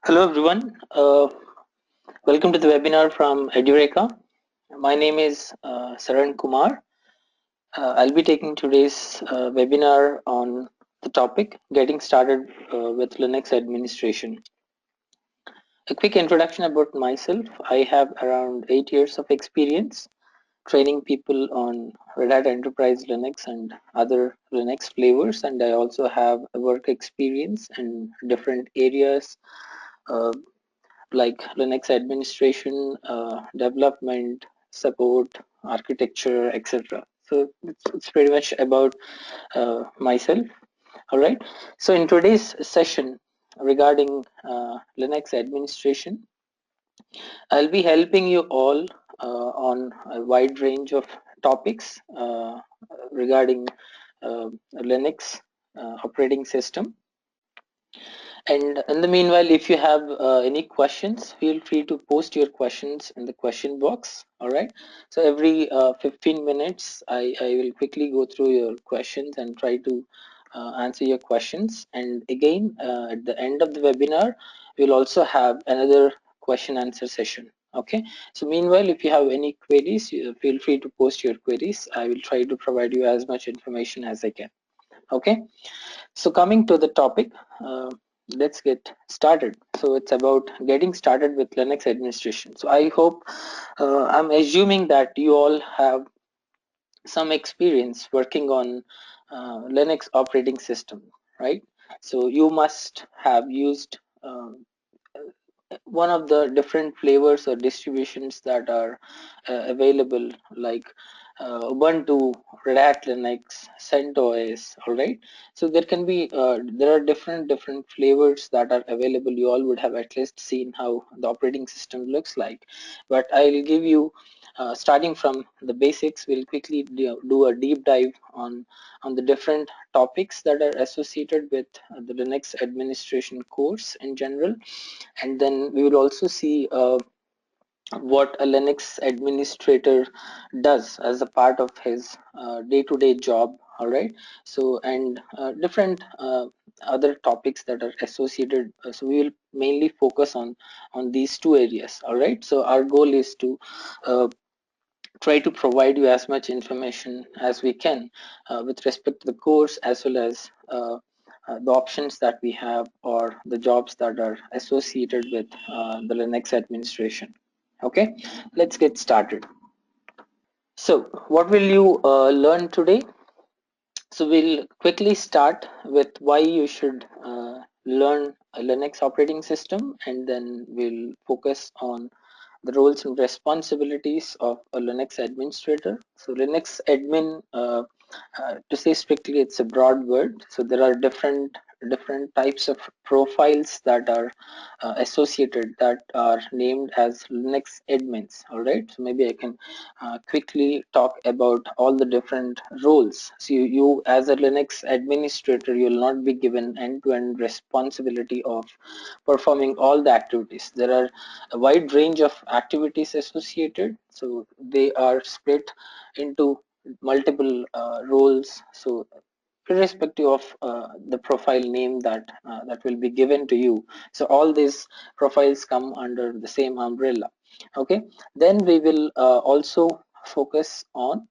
Hello everyone. Welcome to the webinar from Edureka. My name is Saran Kumar. I'll be taking today's webinar on the topic getting started with Linux administration. A quick introduction about myself. I have around 8 years of experience training people on Red Hat Enterprise Linux and other Linux flavors, and I also have a work experience in different areas uh, like Linux administration, development, support, architecture, etc. So it's pretty much about myself. All right. So in today's session regarding Linux administration, I'll be helping you all on a wide range of topics regarding Linux operating system. And in the meanwhile, if you have any questions, feel free to post your questions in the question box. All right. So every 15 minutes, I will quickly go through your questions and try to answer your questions. And again, at the end of the webinar, we'll also have another question answer session. Okay. So meanwhile, if you have any queries, feel free to post your queries. I will try to provide you as much information as I can. Okay. So coming to the topic, let's get started. So it's about getting started with Linux administration. So I hope, I'm assuming that you all have some experience working on Linux operating system, right? So you must have used one of the different flavors or distributions that are available, like Ubuntu, Red Hat Linux, CentOS. All right. So there are different flavors that are available. You all would have at least seen how the operating system looks like, but I'll give you. Starting from the basics, we'll quickly do a deep dive on the different topics that are associated with the Linux administration course in general, and then we will also see what a Linux administrator does as a part of his day-to-day job. All right. So and different other topics that are associated. So we will mainly focus on these two areas. All right. So our goal is to uh, try to provide you as much information as we can with respect to the course, as well as the options that we have or the jobs that are associated with the Linux administration. Okay, let's get started. So what will you learn today? So we'll quickly start with why you should learn a Linux operating system, and then we'll focus on the roles and responsibilities of a Linux administrator. So Linux admin, to say strictly, it's a broad word. So there are different types of profiles that are associated, that are named as Linux admins. All right. So maybe I can quickly talk about all the different roles. So you as a Linux administrator, you will not be given end-to-end responsibility of performing all the activities. There are a wide range of activities associated, so they are split into multiple roles. So irrespective of the profile name that will be given to you, so all these profiles come under the same umbrella. Okay, then we will also focus on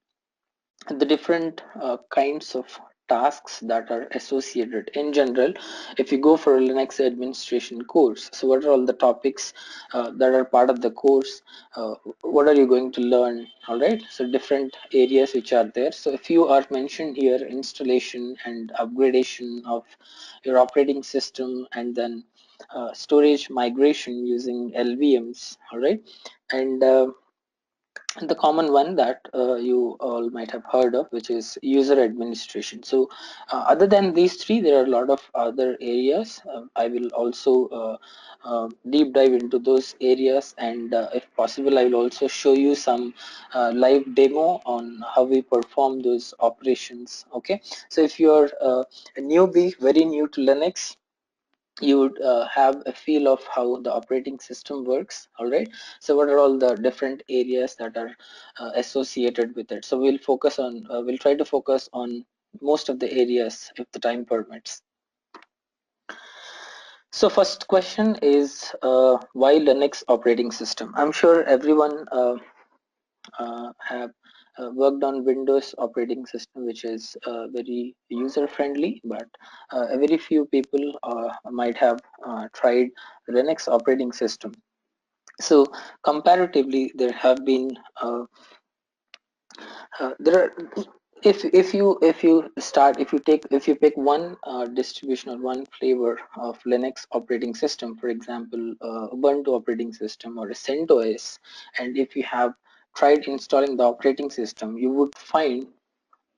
the different kinds of tasks that are associated in general. If you go for a Linux administration course, so what are all the topics that are part of the course? What are you going to learn? All right, so different areas which are there. So if you are mentioned here, installation and upgradation of your operating system, and then storage migration using LVMs. All right, and the common one that you all might have heard of, which is user administration. So other than these three, there are a lot of other areas. I will also deep dive into those areas, and if possible, I will also show you some live demo on how we perform those operations. Okay, so if you are a newbie, very new to Linux, you would have a feel of how the operating system works. All right, so what are all the different areas that are associated with it? So we'll try to focus on most of the areas if the time permits. So first question is why Linux operating system? I'm sure everyone have worked on Windows operating system, which is very user friendly, but a very few people might have tried Linux operating system. So comparatively, there have been there are if you pick one distribution or one flavor of Linux operating system, for example Ubuntu operating system or CentOS, and if you have tried installing the operating system, you would find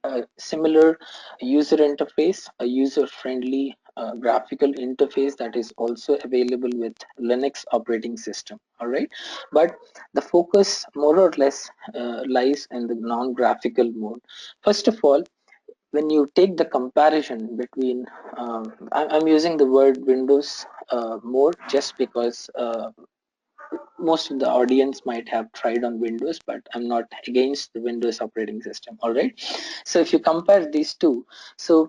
a similar user interface, a user-friendly graphical interface that is also available with Linux operating system. All right, but the focus more or less lies in the non-graphical mode. First of all, when you take the comparison between, I'm using the word Windows more just because most of the audience might have tried on Windows, but I'm not against the Windows operating system. All right. So if you compare these two, so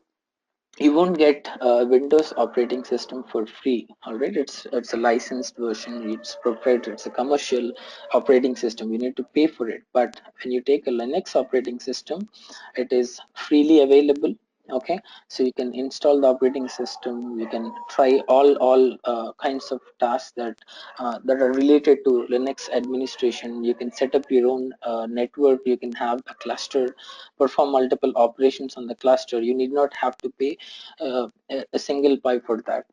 you won't get a Windows operating system for free. All right, it's a licensed version, it's proprietary, it's a commercial operating system. You need to pay for it. But when you take a Linux operating system, it is freely available. Okay, so you can install the operating system. You can try all kinds of tasks that are related to Linux administration. You can set up your own network. You can have a cluster, perform multiple operations on the cluster. You need not have to pay a single pipe for that.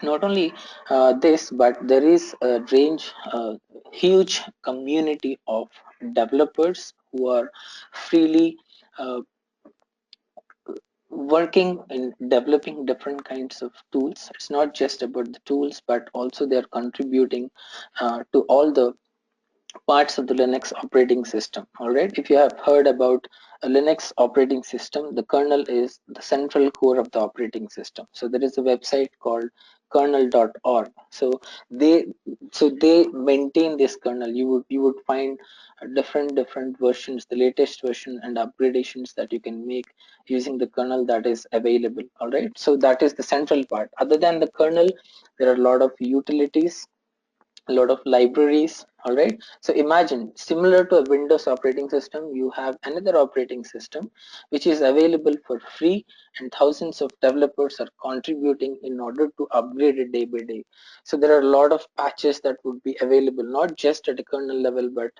Not only this, but there is a huge community of developers who are freely uh, working in developing different kinds of tools. It's not just about the tools, but also they're contributing to all the parts of the Linux operating system. All right, if you have heard about a Linux operating system, the kernel is the central core of the operating system. So there is a website called kernel.org. They they maintain this kernel. You would find different versions, the latest version and upgradations that you can make using the kernel that is available. All right, so that is the central part. Other than the kernel, there are a lot of utilities, a lot of libraries. All right, so imagine similar to a Windows operating system, you have another operating system which is available for free, and thousands of developers are contributing in order to upgrade it day by day. So there are a lot of patches that would be available not just at a kernel level, but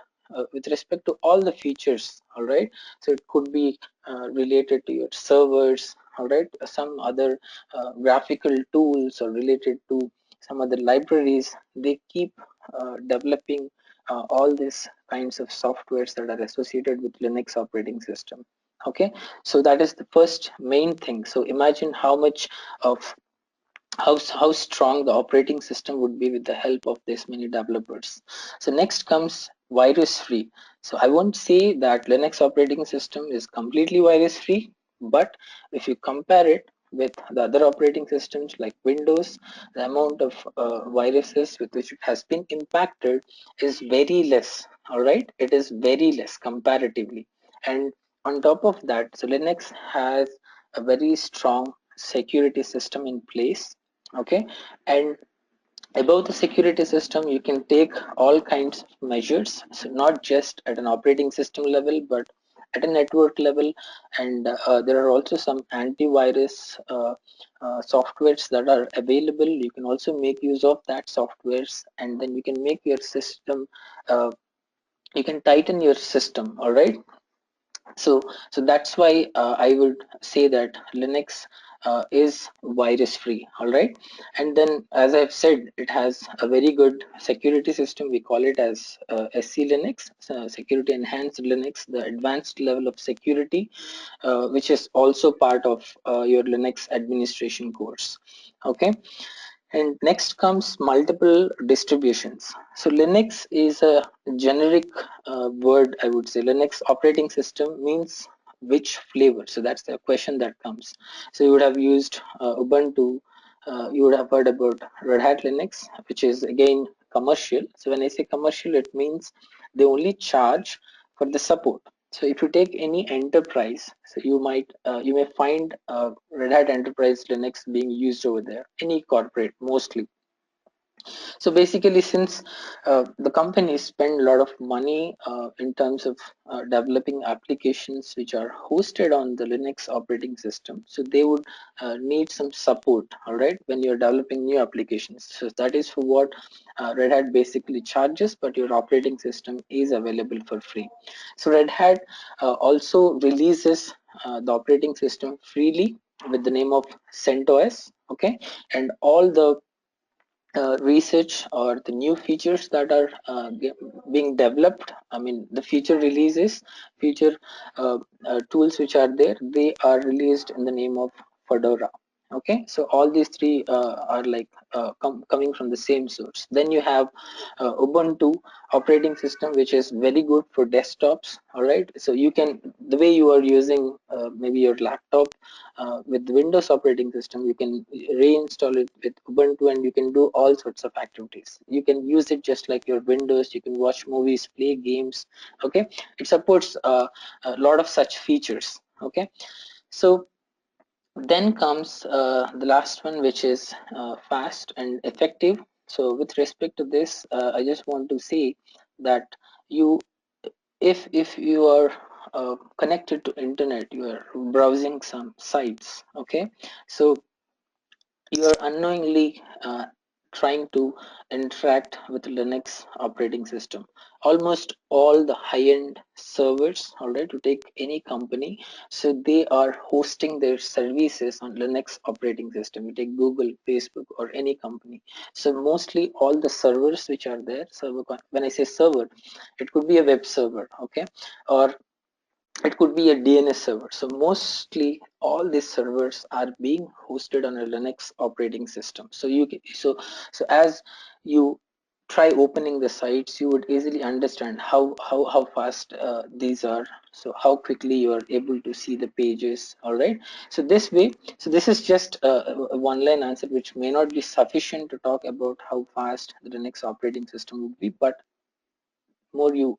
with respect to all the features. All right, so it could be related to your servers. All right, some other graphical tools or related to some other libraries. They keep developing all these kinds of softwares that are associated with Linux operating system. Okay, so that is the first main thing. So imagine how much of how strong the operating system would be with the help of this many developers. So next comes virus free. So I won't say that Linux operating system is completely virus free, but if you compare it with the other operating systems like Windows, the amount of viruses with which it has been impacted is very less. All right, it is very less comparatively. And on top of that, so Linux has a very strong security system in place. Okay, and above the security system you can take all kinds of measures, so not just at an operating system level but at a network level. And there are also some antivirus softwares that are available. You can also make use of that softwares, and then you can make your system, you can tighten your system. All right, so that's why I would say that Linux is virus free. All right, and then as I've said, it has a very good security system. We call it as SC Linux, security enhanced Linux, the advanced level of security, which is also part of your Linux administration course. Okay, and next comes multiple distributions. So Linux is a generic word, I would say. Linux operating system means which flavor. So that's the question that comes. So you would have used Ubuntu. You would have heard about Red Hat Linux, which is again commercial. So when I say commercial, it means they only charge for the support. So if you take any enterprise, so you may find Red Hat Enterprise Linux being used over there. Any corporate, mostly. So basically, since the companies spend a lot of money in terms of developing applications which are hosted on the Linux operating system, so they would need some support, all right, when you're developing new applications. So that is for what Red Hat basically charges, but your operating system is available for free. So Red Hat also releases the operating system freely with the name of CentOS, okay, and all the research or the new features that are being developed, I mean the future releases, future tools which are there, they are released in the name of Fedora. Okay, so all these three are like coming from the same source. Then you have Ubuntu operating system, which is very good for desktops. All right, so you can, the way you are using maybe your laptop with Windows operating system, you can reinstall it with Ubuntu and you can do all sorts of activities. You can use it just like your Windows. You can watch movies, play games. Okay, it supports a lot of such features. Okay, so then comes the last one, which is fast and effective. So with respect to this, I just want to say that you, if you are connected to internet, you are browsing some sites, okay, so you are unknowingly trying to interact with Linux operating system. Almost all the high-end servers, all right, to take any company, so they are hosting their services on Linux operating system. You take Google, Facebook, or any company. So mostly all the servers which are there, when I say server, it could be a web server, okay, or it could be a DNS server. So mostly all these servers are being hosted on a Linux operating system. So so as you try opening the sites, you would easily understand how fast these are. So how quickly you are able to see the pages. All right. So this way, so this is just a one-line answer, which may not be sufficient to talk about how fast the Linux operating system would be, but more you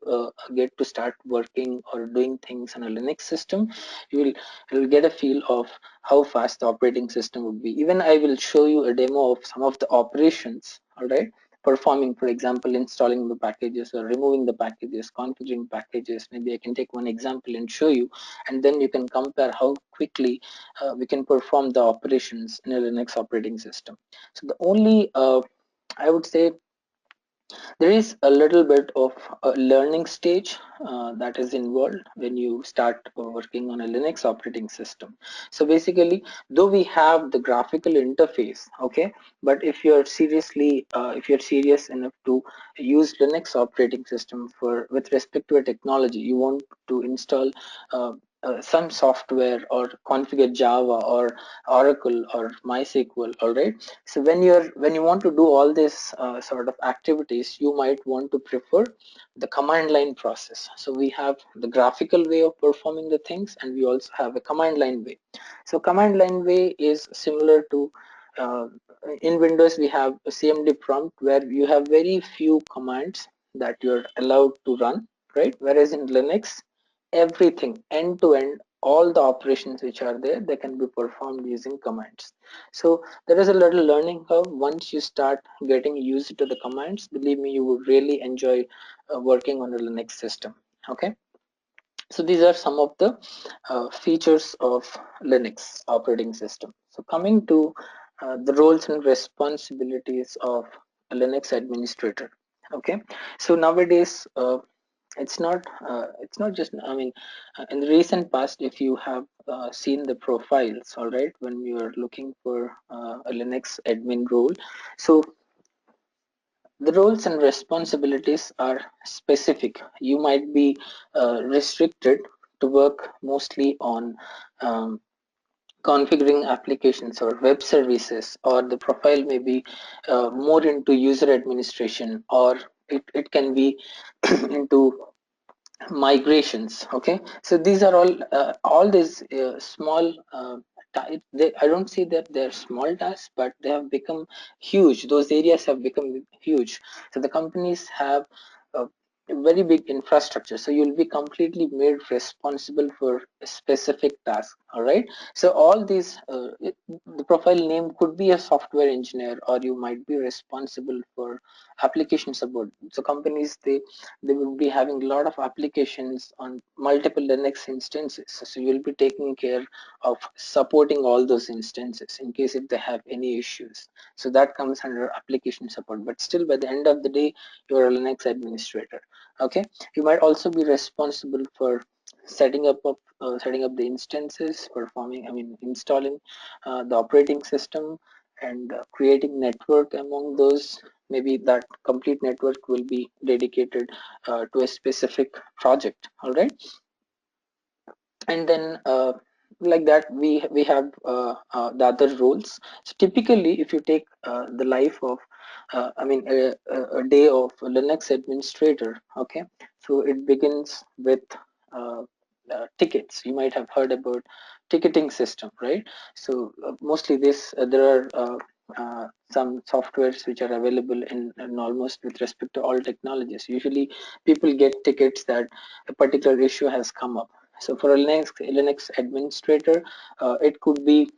get to start working or doing things on a Linux system, you will get a feel of how fast the operating system would be. Even I will show you a demo of some of the operations, all right, performing, for example, installing the packages or removing the packages, configuring packages. Maybe I can take one example and show you, and then you can compare how quickly we can perform the operations in a Linux operating system. So the only I would say there is a little bit of a learning stage that is involved when you start working on a Linux operating system. So basically, though we have the graphical interface, okay, but if you're serious enough to use Linux operating system for with respect to a technology, you want to install some software or configure Java or Oracle or MySQL, all right. So when you want to do all these sort of activities, you might want to prefer the command line process. So we have the graphical way of performing the things, and we also have a command line way. So command line way is similar to uh, in Windows we have a CMD prompt where you have very few commands that you're allowed to run, right? Whereas in Linux, everything end to end, all the operations which are there, they can be performed using commands. So there is a little learning curve. Once you start getting used to the commands, believe me, you would really enjoy working on a Linux system. Okay, so these are some of the features of Linux operating system. So coming to the roles and responsibilities of a Linux administrator. Okay, so nowadays it's not just, I mean, in the recent past, if you have seen the profiles, all right, when you are looking for a Linux admin role, so the roles and responsibilities are specific. You might be restricted to work mostly on um, configuring applications or web services, or the profile may be more into user administration, or it can be into migrations. Okay, so these are all these small I don't see that they're small tasks, but they have become huge. Those areas have become huge. So the companies have very big infrastructure, so you'll be completely made responsible for a specific task. All right, so all these the profile name could be a software engineer, or you might be responsible for application support. So companies, they will be having a lot of applications on multiple Linux instances, so you'll be taking care of supporting all those instances in case if they have any issues. So that comes under application support, but still by the end of the day, you're a Linux administrator. Okay, you might also be responsible for setting up the instances, performing, I mean, installing the operating system, and creating network among those. Maybe that complete network will be dedicated to a specific project. All right, and then like that we have the other roles. So typically, if you take the life of I mean a day of a Linux administrator, okay, so it begins with uh, tickets. You might have heard about ticketing system, right? So mostly this there are some softwares which are available in almost with respect to all technologies. Usually people get tickets that a particular issue has come up. So for a Linux administrator, it could be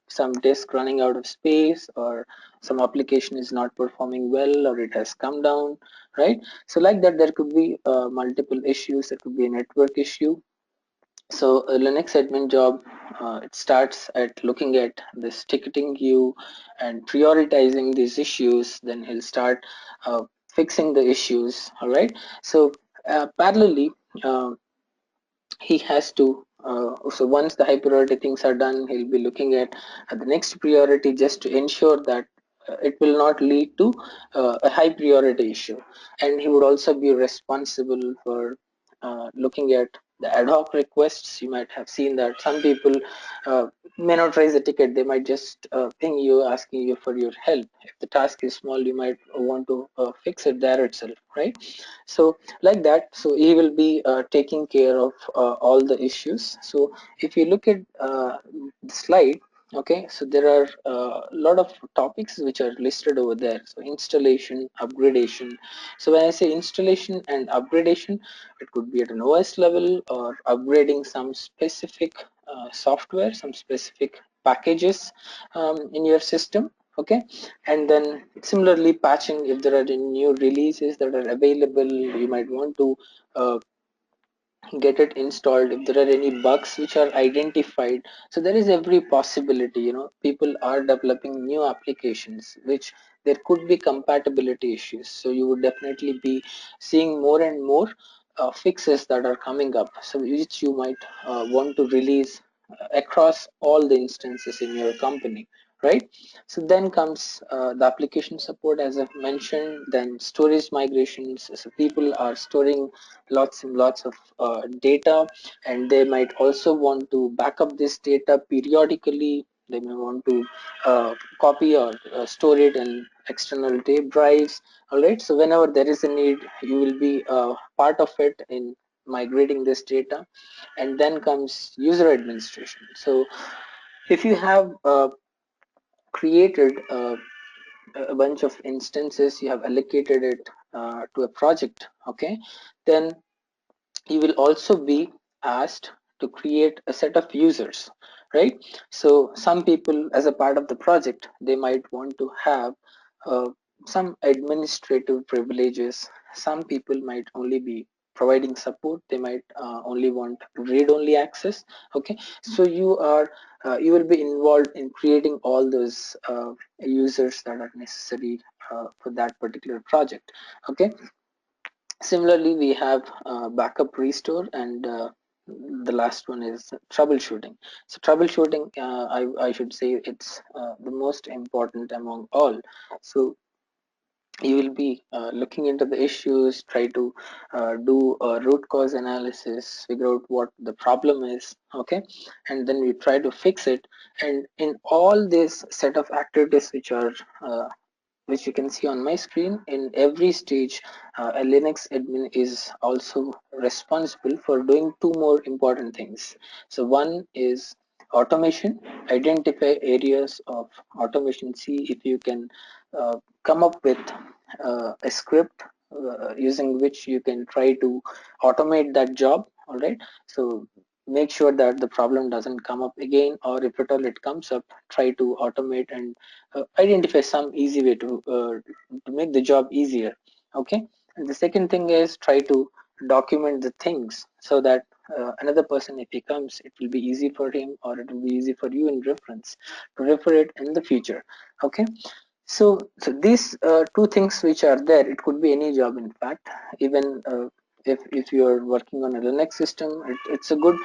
some disk running out of space, or some application is not performing well, or it has come down, right? So like that, there could be multiple issues. There could be a network issue. So a Linux admin job, it starts at looking at this ticketing queue and prioritizing these issues. Then he'll start fixing the issues. All right. So parallelly, he has to so once the high priority things are done, he'll be looking at the next priority, just to ensure that it will not lead to a high priority issue. And he would also be responsible for looking at the ad hoc requests. You might have seen that some people uh, may not raise a ticket, they might just ping you asking you for your help. If the task is small, you might want to fix it there itself, right? So like that, so he will be taking care of all the issues. So if you look at the slide, okay, so there are a lot of topics which are listed over there. So installation, upgradation. So when I say installation and upgradation, it could be at an OS level, or upgrading some specific software, some specific packages in your system. Okay, and then similarly patching. If there are any new releases that are available, you might want to get it installed. If there are any bugs which are identified, so there is every possibility, people are developing new applications which there could be compatibility issues. So you would definitely be seeing more and more fixes that are coming up, so which you might want to release across all the instances in your company, right? So then comes the application support, as I've mentioned. Then storage migrations. So people are storing lots and lots of data, and they might also want to back up this data periodically. They may want to copy or store it in external tape drives. All right, so whenever there is a need, you will be part of it in migrating this data. And then comes user administration. So if you have created a bunch of instances, you have allocated it to a project, okay, then you will also be asked to create a set of users, right? So some people, as a part of the project, they might want to have uh, some administrative privileges. Some people might only be providing support. They might only want read-only access. Okay, so you will be involved in creating all those users that are necessary for that particular project. Okay, similarly, we have backup restore, and the last one is troubleshooting. So troubleshooting, I should say, it's the most important among all. So you will be looking into the issues, try to do a root cause analysis, figure out what the problem is, okay, and then we try to fix it. And in all this set of activities uh, which you can see on my screen, in every stage, a Linux admin is also responsible for doing two more important things. So one is automation. Identify areas of automation. See if you can come up with a script using which you can try to automate that job. All right, so make sure that the problem doesn't come up again, or if at all it comes up, try to automate and identify some easy way to make the job easier. Okay, and the second thing is try to document the things so that another person, if he comes, it will be easy for him, or it will be easy for you in reference to refer it in the future. Okay, so these two things which are there, it could be any job in fact. Even if you are working on a Linux system, it's a good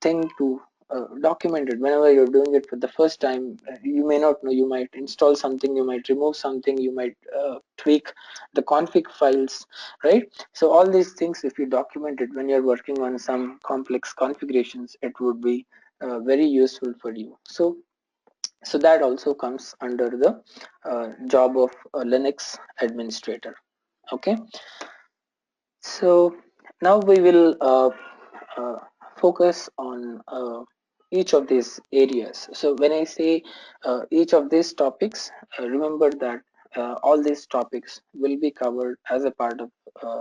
thing to document it. Whenever you're doing it for the first time, you may not know, you might install something, you might remove something, you might tweak the config files, right? So all these things, if you document it when you're working on some complex configurations, it would be very useful for you. So that also comes under the job of a Linux administrator. Okay, so now we will uh, focus on each of these areas. So when I say each of these topics, remember that all these topics will be covered as a part of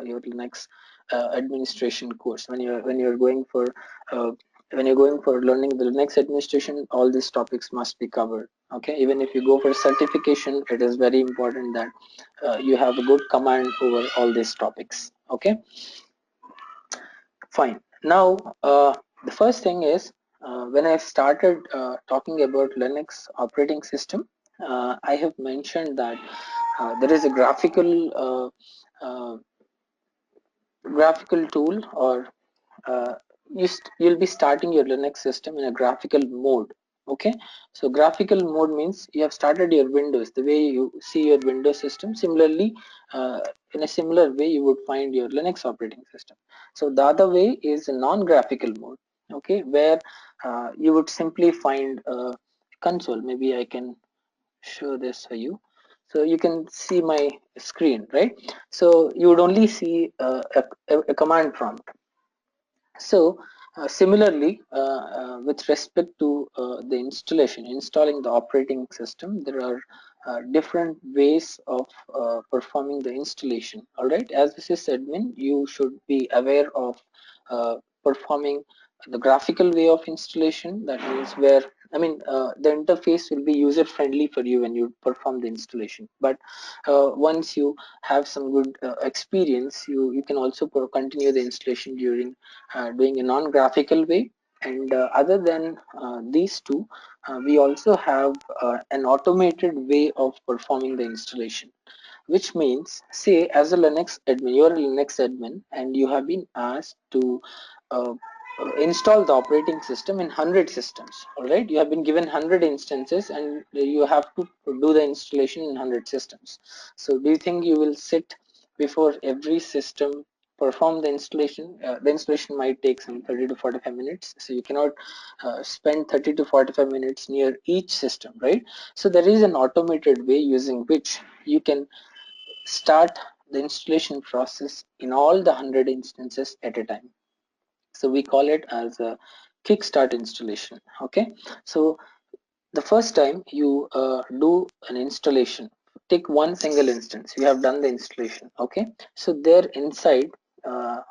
your Linux administration course. When you're going for uh, when you're going for learning the Linux administration, all these topics must be covered. Okay, even if you go for certification, it is very important that you have a good command over all these topics. Okay, fine. Now the first thing is, when I started talking about Linux operating system, I have mentioned that there is a graphical tool, or you'll be starting your Linux system in a graphical mode. Okay, so graphical mode means you have started your Windows the way you see your Windows system. Similarly, in a similar way, you would find your Linux operating system. So the other way is a non-graphical mode. Okay, where you would simply find a console. Maybe I can show this for you. So you can see my screen, right? So you would only see a command prompt. So similarly, with respect to the installing the operating system, there are different ways of performing the installation. All right, as a sysadmin, you should be aware of performing the graphical way of installation. That means where, I mean, the interface will be user friendly for you when you perform the installation. But once you have some good experience, you can also continue the installation during doing a non-graphical way. And other than these two, we also have an automated way of performing the installation, which means, say, as a Linux admin, you're a Linux admin and you have been asked to uh, install the operating system in 100 systems. All right, you have been given 100 instances and you have to do the installation in 100 systems. So do you think you will sit before every system, perform the installation? The installation might take some 30 to 45 minutes, so you cannot spend 30 to 45 minutes near each system, right? So there is an automated way using which you can start the installation process in all the 100 instances at a time. So we call it as a kickstart installation. Okay, so the first time you do an installation, take one single instance, you have done the installation. Okay, so there inside, uh,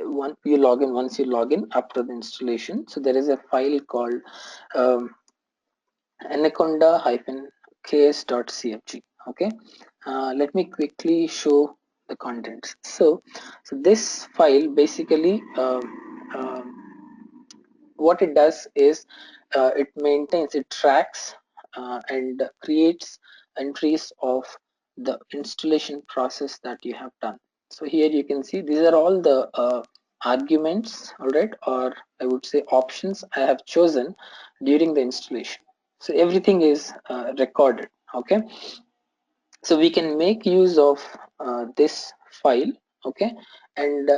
once you log in after the installation, so there is a file called um, anaconda-ks.cfg. Okay, let me quickly show the contents. So this file basically, what it does is, it tracks and creates entries of the installation process that you have done. So here you can see these are all the arguments, all right, or I would say options I have chosen during the installation. So everything is recorded. Okay, so we can make use of this file. Okay, and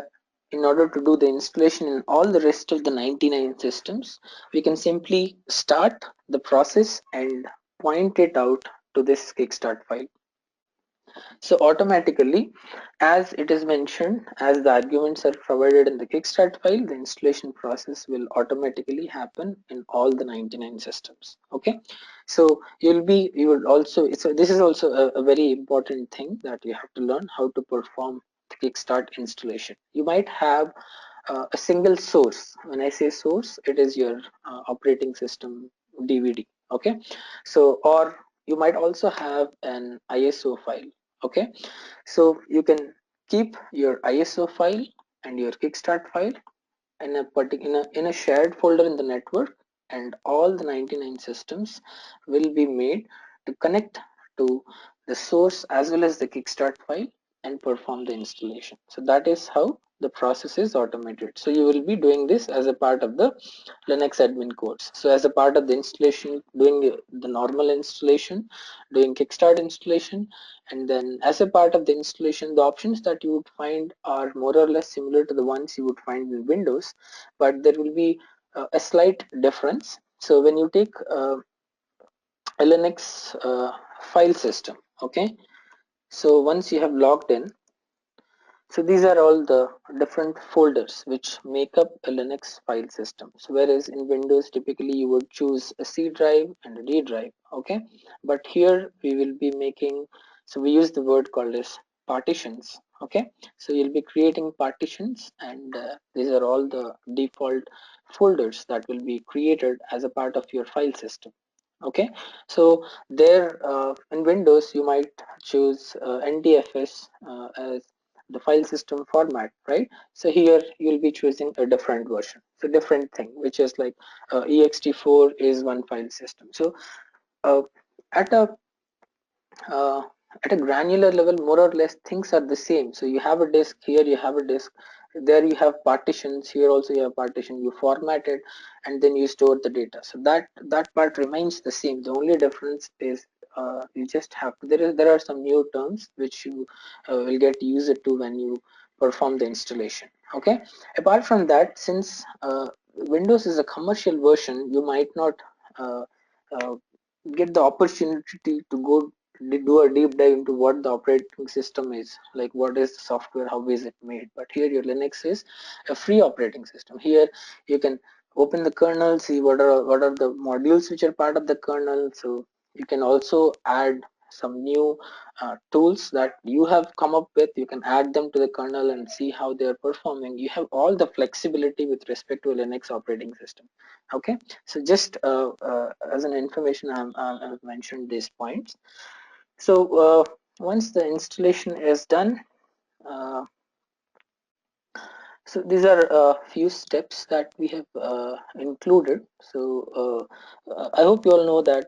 in order to do the installation in all the rest of the 99 systems, we can simply start the process and point it out to this kickstart file. So automatically, as it is mentioned, as the arguments are provided in the kickstart file, the installation process will automatically happen in all the 99 systems. Okay, so you will also, so this is also a very important thing that you have to learn how to perform the kickstart installation. You might have a single source. When I say source, it is your operating system DVD. Okay, so or you might also have an ISO file. Okay, so you can keep your ISO file and your kickstart file in a particular in a shared folder in the network, and all the 99 systems will be made to connect to the source as well as the kickstart file and perform the installation. So that is how the process is automated. So you will be doing this as a part of the Linux admin course. So as a part of the installation, doing the normal installation, doing kickstart installation, and then as a part of the installation, the options that you would find are more or less similar to the ones you would find in Windows, but there will be a slight difference. So when you take a Linux file system, okay, so once you have logged in, so these are all the different folders which make up a Linux file system. So whereas in Windows typically you would choose a C drive and a D drive, okay? But here we will be making, so we use the word called as partitions, okay? So you'll be creating partitions, and these are all the default folders that will be created as a part of your file system. Okay, so there in Windows you might choose NTFS as the file system format, right? So here you'll be choosing a different version, so different thing, which is like ext4 is one file system. So uh, at a uh, at a granular level, more or less things are the same. So you have a disk here, you have a disk there, you have partitions here, also you have partition, you format it and then you store the data. So that part remains the same. The only difference is you just have to, there are some new terms which you will get used to when you perform the installation. Okay, apart from that, since Windows is a commercial version, you might not uh, uh, get the opportunity to go do a deep dive into what the operating system is, like what is the software, how is it made. But here your Linux is a free operating system. Here you can open the kernel, see what are the modules which are part of the kernel. So you can also add some new tools that you have come up with. You can add them to the kernel and see how they are performing. You have all the flexibility with respect to a Linux operating system. Okay, so just as an information, I've mentioned these points. So once the installation is done, uh, so these are a few steps that we have included. So I hope you all know that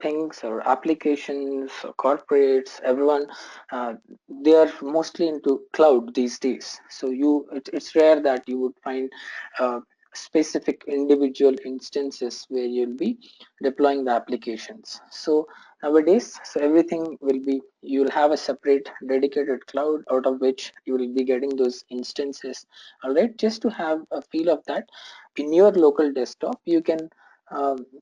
things or applications or corporates, everyone, uh, they are mostly into cloud these days. So it's rare that you would find uh, specific individual instances where you'll be deploying the applications. So nowadays, so everything will be, you'll have a separate dedicated cloud out of which you will be getting those instances. All right, just to have a feel of that, in your local desktop you can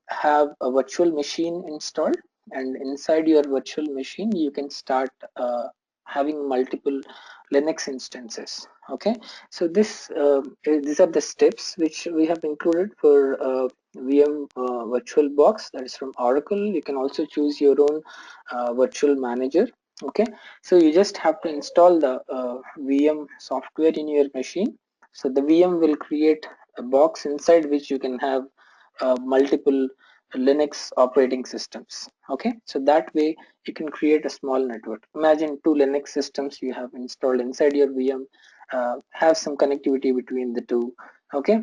have a virtual machine installed, and inside your virtual machine you can start having multiple Linux instances. Okay, so these are the steps which we have included for VM virtual box, that is from Oracle. You can also choose your own virtual manager. Okay, so you just have to install the VM software in your machine. So the VM will create a box inside which you can have multiple Linux operating systems. Okay, so that way you can create a small network. Imagine two Linux systems you have installed inside your VM, have some connectivity between the two. Okay,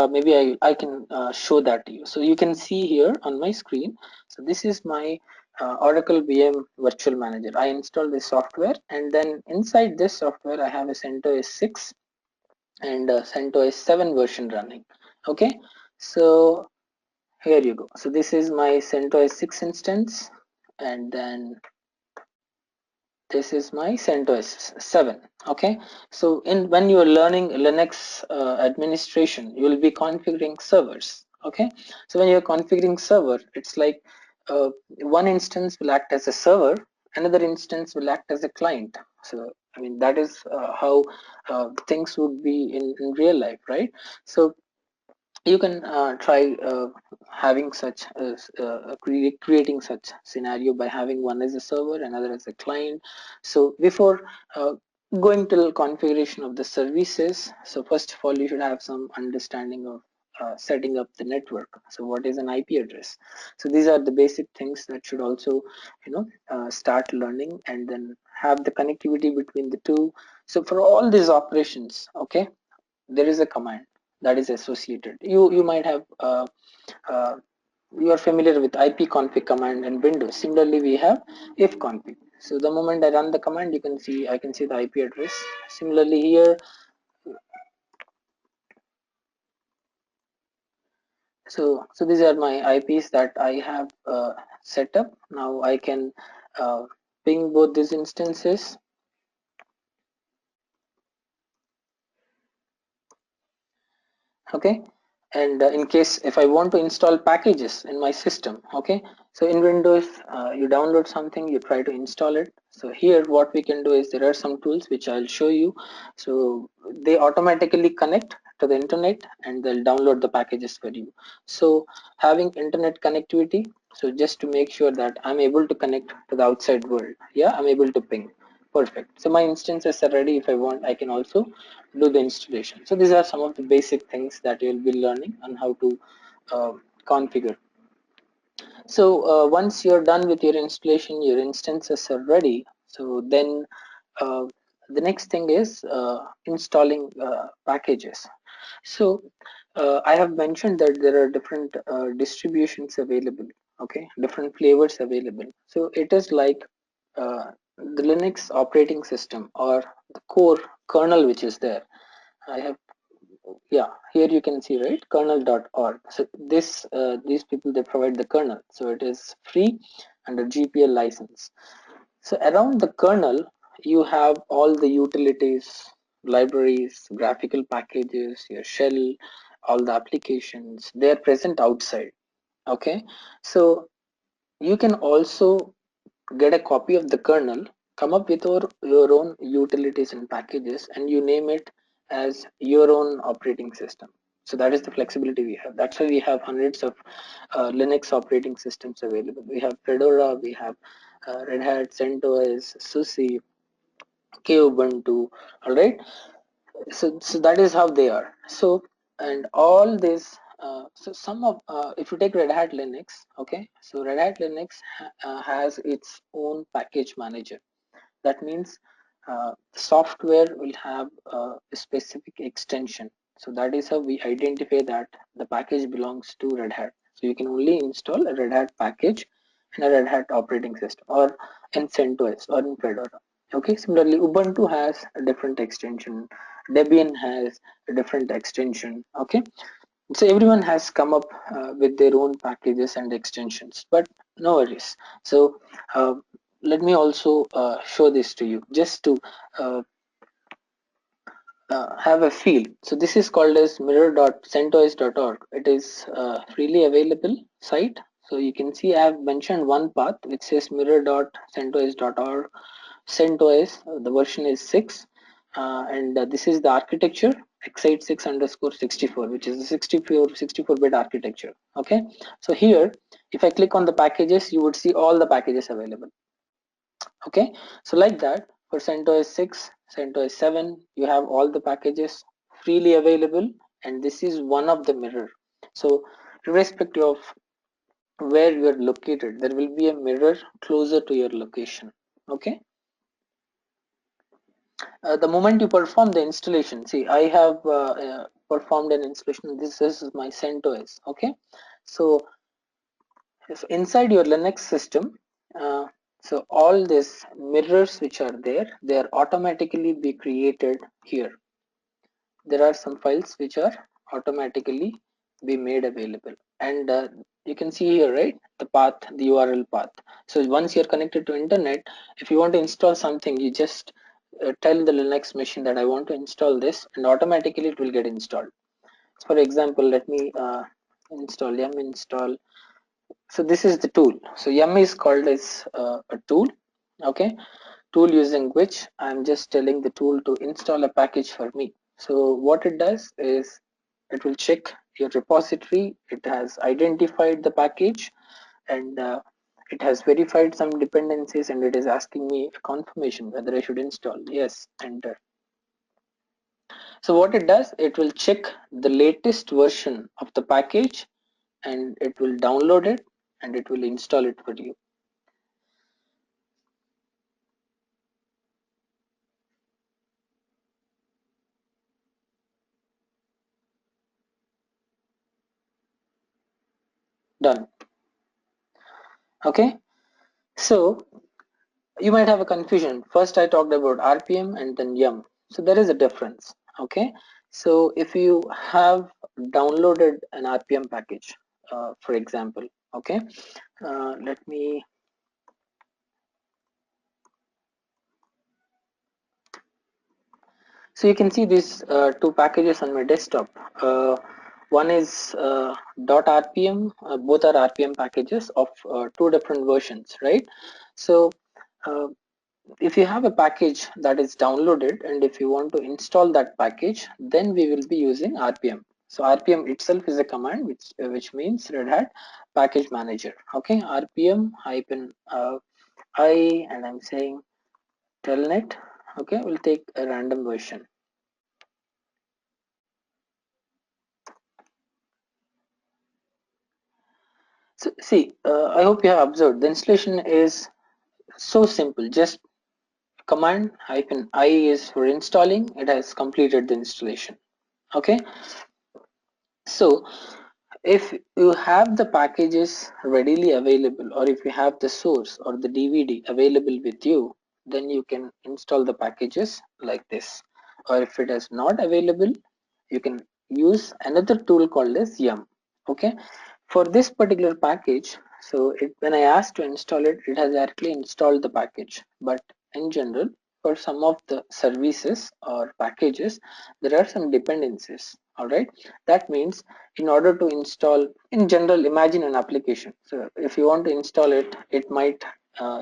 maybe I can show that to you. So you can see here on my screen. So this is my Oracle VM Virtual Manager. I installed this software, and then inside this software I have a CentOS 6 and CentOS 7 version running. Okay, so here you go. So this is my CentOS 6 instance, and then this is my CentOS 7. Okay, so in when you are learning Linux administration, you will be configuring servers. Okay, so when you're configuring server, it's like one instance will act as a server, another instance will act as a client. So I mean, that is how things would be in real life, right? So you can try having such creating such scenario by having one as a server, another as a client. So before going to the configuration of the services, so first of all you should have some understanding of setting up the network. So what is an IP address? So these are the basic things that should also start learning, and then have the connectivity between the two. So for all these operations, okay, there is a command that is associated. You might have uh, you are familiar with ipconfig command in Windows. Similarly, we have ifconfig. So the moment I run the command, I can see the IP address. Similarly here, so these are my IPs that I have set up. Now I can uh, ping both these instances. Okay, and in case if I want to install packages in my system, okay, so in Windows you download something, you try to install it. So here what we can do is, there are some tools which I'll show you. So they automatically connect to the internet and they'll download the packages for you. So having internet connectivity, so just to make sure that I'm able to connect to the outside world, yeah, I'm able to ping. Perfect. So my instances are ready. If I want, I can also do the installation. So these are some of the basic things that you'll be learning on how to uh, configure. So once you're done with your installation, your instances are ready. So then uh, the next thing is installing packages. So I have mentioned that there are different distributions available, okay, different flavors available. So it is like the Linux operating system, or the core kernel which is there. I have, yeah, here you can see, right, kernel.org. So this these people, they provide the kernel, so it is free under GPL license. So around the kernel you have all the utilities, libraries, graphical packages, your shell, all the applications, they are present outside. Okay, so you can also get a copy of the kernel, come up with your own utilities and packages, and you name it as your own operating system. So that is the flexibility we have. That's why we have hundreds of Linux operating systems available. We have Fedora, we have Red Hat, CentOS, SUSE, Kubuntu, all right. So that is how they are. So, and all this so some of if you take Red Hat Linux, okay, so Red Hat Linux has its own package manager. That means the software will have a specific extension. So that is how we identify that the package belongs to Red Hat. So you can only install a Red Hat package in a Red Hat operating system, or in CentOS, or in Fedora. Okay, similarly Ubuntu has a different extension, Debian has a different extension. Okay, so everyone has come up with their own packages and extensions, but no worries. So uh, let me also show this to you, just to uh, have a feel. So this is called as mirror.centos.org. It is freely available site. So you can see I have mentioned one path which says mirror.centos.org. CentOS, the version is 6, and this is the architecture x86 underscore 64, which is the 64-bit architecture. Okay, so here if I click on the packages, you would see all the packages available. Okay, so like that, for CentOS 6, CentOS 7, you have all the packages freely available, and this is one of the mirror. So irrespective of where you are located, there will be a mirror closer to your location. Okay, the moment you perform the installation, see, I have performed an installation. This is my CentOS. Okay, so if inside your Linux system, uh, so all these mirrors which are there, they are automatically be created here. There are some files which are automatically be made available, and you can see here, right, the path, the URL path. So once you're connected to internet, if you want to install something, you just tell the Linux machine that I want to install this, and automatically it will get installed. So for example, let me install yum install. So this is the tool. So yum is called as a tool. Okay, tool using which I'm just telling the tool to install a package for me. So what it does is it will check your repository. It has identified the package, and it has verified some dependencies, and it is asking me a confirmation whether I should install. Yes, enter. So what it does, it will check the latest version of the package, and it will download it, and it will install it for you. Done. Okay, so you might have a confusion. First I talked about RPM and then yum. So there is a difference. Okay, so if you have downloaded an RPM package, for example, okay, let me, so you can see these two packages on my desktop. One is .rpm, both are RPM packages of two different versions, right? So uh, if you have a package that is downloaded, and if you want to install that package, then we will be using RPM. So RPM itself is a command which means Red Hat Package Manager. Okay, RPM hyphen I, and I'm saying telnet. Okay, we'll take a random version. So see, I hope you have observed the installation is so simple. Just command hyphen I is for installing. It has completed the installation. Okay, so if you have the packages readily available, or if you have the source or the DVD available with you, then you can install the packages like this. Or if it is not available, you can use another tool called as yum. Okay, for this particular package, so when I asked to install it, it has actually installed the package. But in general, for some of the services or packages, there are some dependencies. All right, that means in order to install, in general, imagine an application. So if you want to install it, it might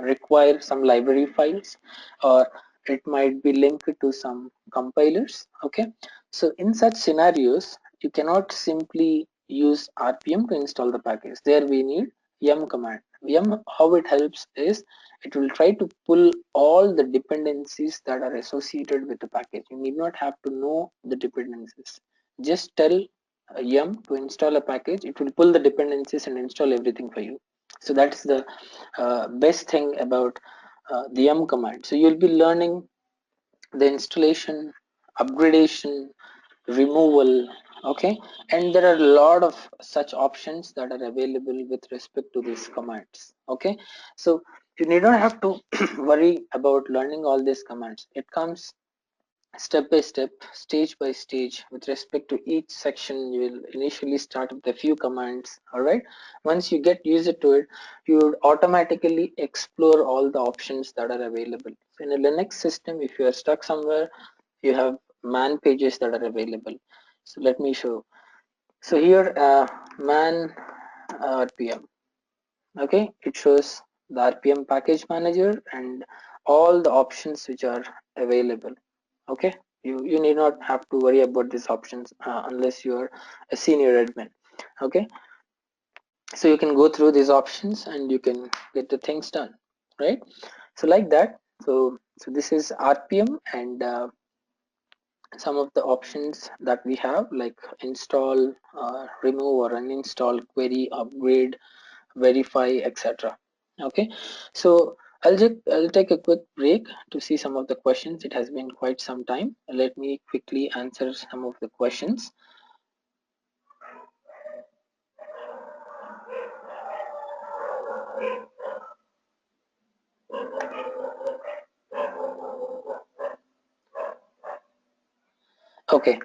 require some library files, or it might be linked to some compilers. Okay, so in such scenarios, you cannot simply use RPM to install the package. There we need yum command. Yum, how it helps is it will try to pull all the dependencies that are associated with the package. You need not have to know the dependencies. Just tell yum to install a package. It will pull the dependencies and install everything for you. So that's the best thing about the yum command. So you'll be learning the installation, upgradation, removal. Okay, and there are a lot of such options that are available with respect to these commands. Okay, so you need not have to worry about learning all these commands. It comes step by step, stage by stage. With respect to each section, you will initially start with a few commands. All right, once you get used to it, you would automatically explore all the options that are available. So in a Linux system, if you are stuck somewhere, you have man pages that are available. So let me show. So here man RPM. Okay, it shows the RPM package manager and all the options which are available. Okay, you need not have to worry about these options unless you are a senior admin. Okay, so you can go through these options and you can get the things done, right? So like that. So this is RPM, and some of the options that we have, like install, remove or uninstall, query, upgrade, verify, etc. Okay, so I'll take a quick break to see some of the questions. It has been quite some time. Let me quickly answer some of the questions. Okay,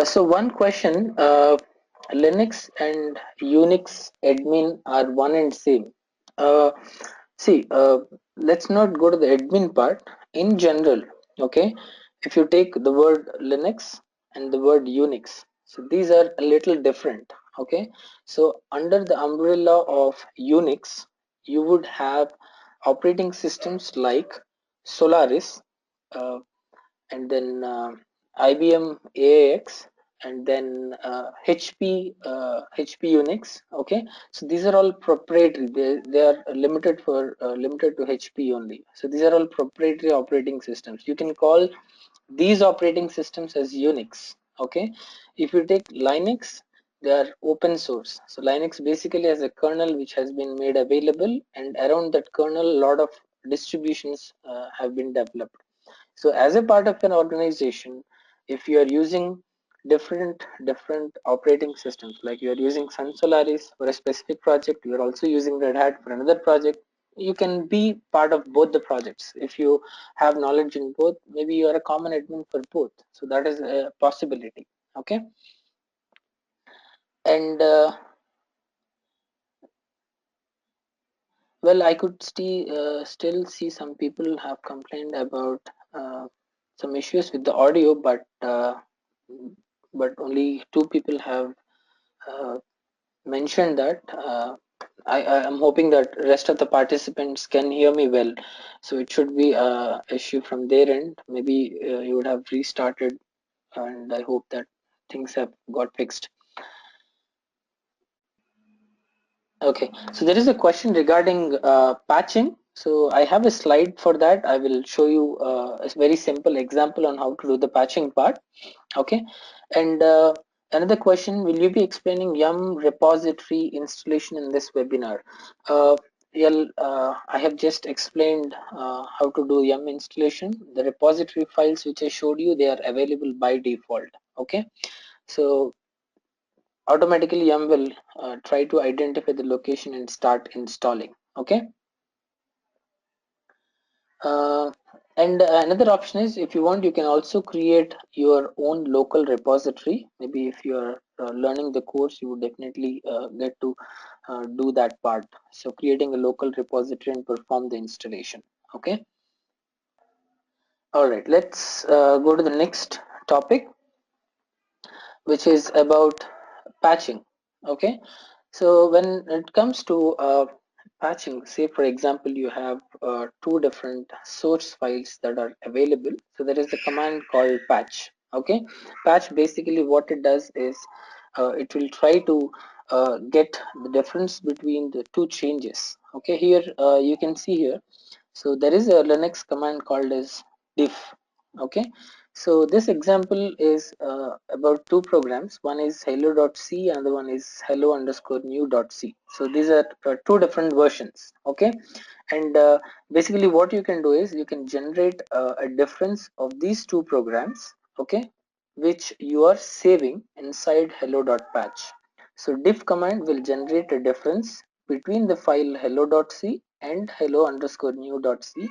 so one question, Linux and Unix admin are one and same. Uh, See, let's not go to the admin part. In general, okay, if you take the word Linux and the word Unix, so these are a little different. Okay, so under the umbrella of Unix, you would have operating systems like Solaris, uh, and then IBM AAX, and then HP Unix. Okay, so these are all proprietary. They are limited to HP only. So these are all proprietary operating systems. You can call these operating systems as Unix. Okay, if you take Linux, they are open source. So Linux basically has a kernel which has been made available, and around that kernel a lot of distributions have been developed. So as a part of an organization, if you are using different operating systems, like you are using Sun Solaris for a specific project, you are also using Red Hat for another project, you can be part of both the projects. If you have knowledge in both, maybe you are a common admin for both. So that is a possibility. Okay, and well, I could still see some people have complained about uh, some issues with the audio, but only two people have uh, mentioned that. I am hoping that rest of the participants can hear me well, so it should be a issue from their end. Maybe you would have restarted, and I hope that things have got fixed. Okay, so there is a question regarding patching. So I have a slide for that. I will show you a very simple example on how to do the patching part. Okay, and another question: will you be explaining Yum repository installation in this webinar? Yeah, I have just explained how to do Yum installation. The repository files which I showed you, they are available by default. Okay, so automatically Yum will try to identify the location and start installing. Okay, uh, and another option is, if you want, you can also create your own local repository. Maybe if you are learning the course, you would definitely get to do that part. So creating a local repository and perform the installation. Okay, all right, let's go to the next topic, which is about patching. Okay, so when it comes to patching, say for example you have two different source files that are available, so there is a command called patch. Okay, patch basically what it does is it will try to get the difference between the two changes. Okay, here you can see here, so there is a Linux command called as diff. Okay, so this example is about two programs. One is hello.c and the one is hello underscore new.c. So these are two different versions. Okay, and basically what you can do is you can generate a difference of these two programs. Okay, which you are saving inside hello.patch. So diff command will generate a difference between the file hello.c and hello underscore new.c,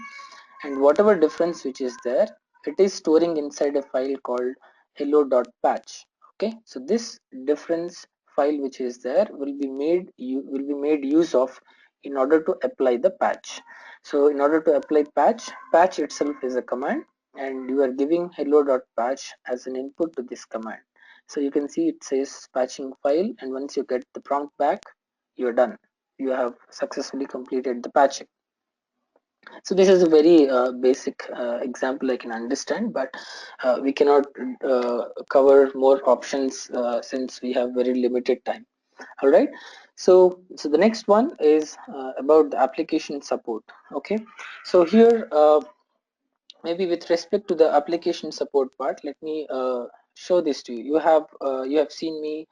and whatever difference which is there, it is storing inside a file called hello.patch. Okay, so this difference file which is there will be made use of in order to apply the patch. So in order to apply patch itself is a command, and you are giving hello.patch as an input to this command. So you can see it says patching file, and once you get the prompt back, you're done. You have successfully completed the patching. So this is a very basic example I can understand, but we cannot cover more options since we have very limited time. All right. So the next one is about the application support. Okay. So here maybe with respect to the application support part, let me show this to you. You have seen me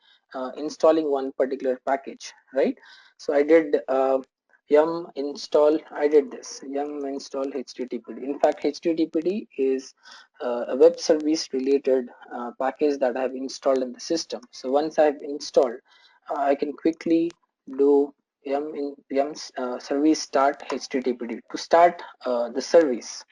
installing one particular package, right? So I did yum install. I did this yum install httpd. In fact, httpd is a web service related package that I have installed in the system. So once I have installed, I can quickly do yum service start httpd to start the service.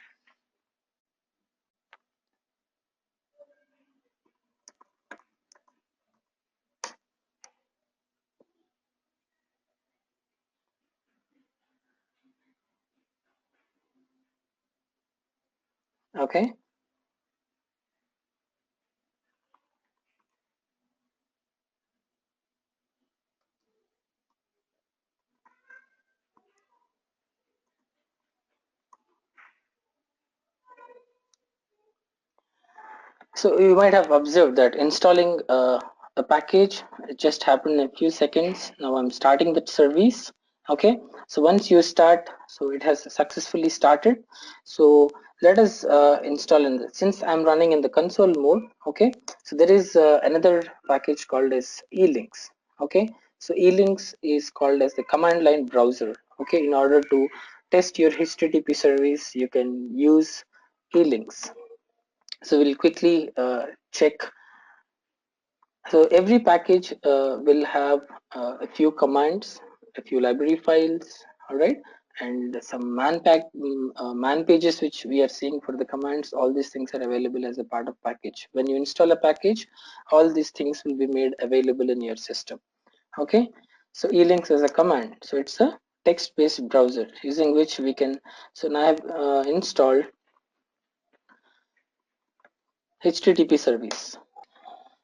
Okay, So you might have observed that installing a package, it just happened in a few seconds. Now I'm starting the service. Okay, so once you start, so it has successfully started. So let us install in the, since I'm running in the console mode. Okay, so there is another package called as elinks. Okay, so elinks is called as the command line browser. Okay, in order to test your HTTP service, you can use elinks. So we'll quickly check. So every package will have a few commands, a few library files, all right, and some man pages which we are seeing for the commands. All these things are available as a part of package. When you install a package, all these things will be made available in your system. Okay, so elinks is a command. So it's a text-based browser using which we can. So now I've installed HTTP service.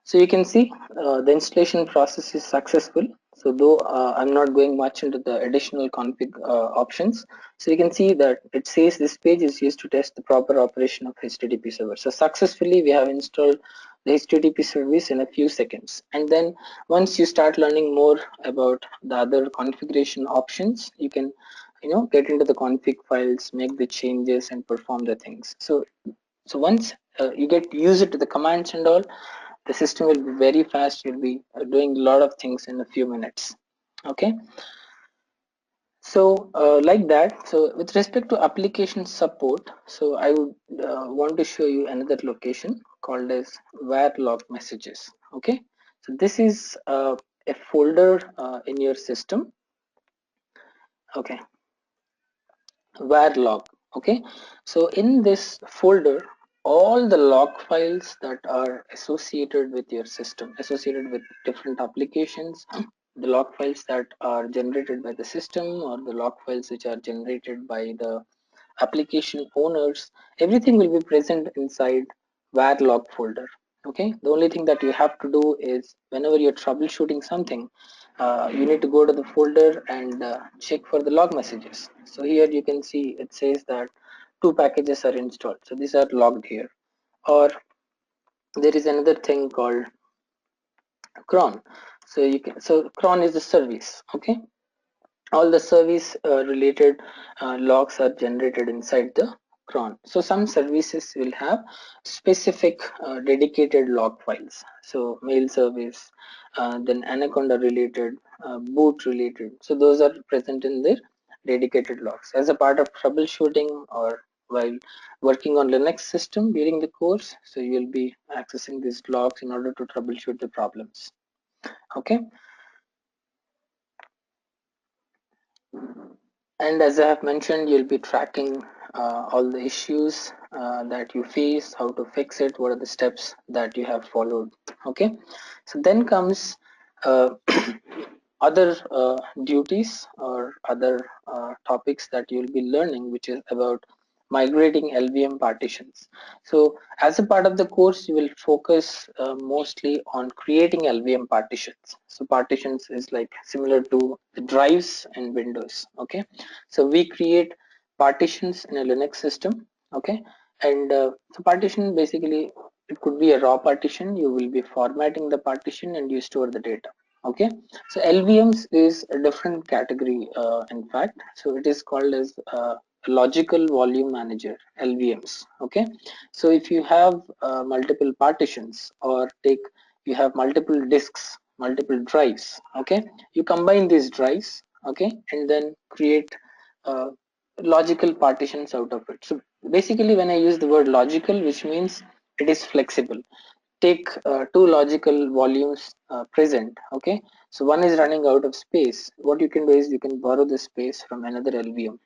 So you can see the installation process is successful. So though I'm not going much into the additional config options, so you can see that it says this page is used to test the proper operation of HTTP server. So successfully we have installed the HTTP service in a few seconds. And then once you start learning more about the other configuration options, you can get into the config files, make the changes and perform the things. So once you get used to the commands and all, the system will be very fast. You'll be doing a lot of things in a few minutes. Okay, so like that. So with respect to application support, so I would want to show you another location called as where log messages. Okay, so this is a folder in your system. Okay, var log. Okay, so in this folder, all the log files that are associated with your system, associated with different applications, the log files that are generated by the system, or the log files which are generated by the application owners, everything will be present inside var log folder. Okay, the only thing that you have to do is whenever you're troubleshooting something, you need to go to the folder and check for the log messages. So here you can see it says that two packages are installed, so these are logged here. Or there is another thing called cron. So you can, so cron is the service. Okay, all the service related logs are generated inside the cron. So some services will have specific dedicated log files. So mail service, then anaconda related, boot related, so those are present in their dedicated logs as a part of troubleshooting or while working on Linux system during the course. So you will be accessing these logs in order to troubleshoot the problems. Okay, and as I have mentioned, you'll be tracking all the issues that you face, how to fix it, what are the steps that you have followed. Okay, so then comes uh, other duties or other topics that you'll be learning, which is about migrating LVM partitions. So as a part of the course, you will focus mostly on creating LVM partitions. So partitions is like similar to the drives in Windows. Okay, so we create partitions in a Linux system. Okay, and so partition basically, it could be a raw partition. You will be formatting the partition and you store the data. Okay, so LVMs is a different category in fact. So it is called as logical volume manager, LVMs. Okay, so if you have multiple partitions, or take, you have multiple disks, multiple drives. Okay, you combine these drives. Okay, and then create uh, logical partitions out of it. So basically when I use the word logical, which means it is flexible. Take two logical volumes present. Okay, so one is running out of space. What you can do is you can borrow the space from another LVM.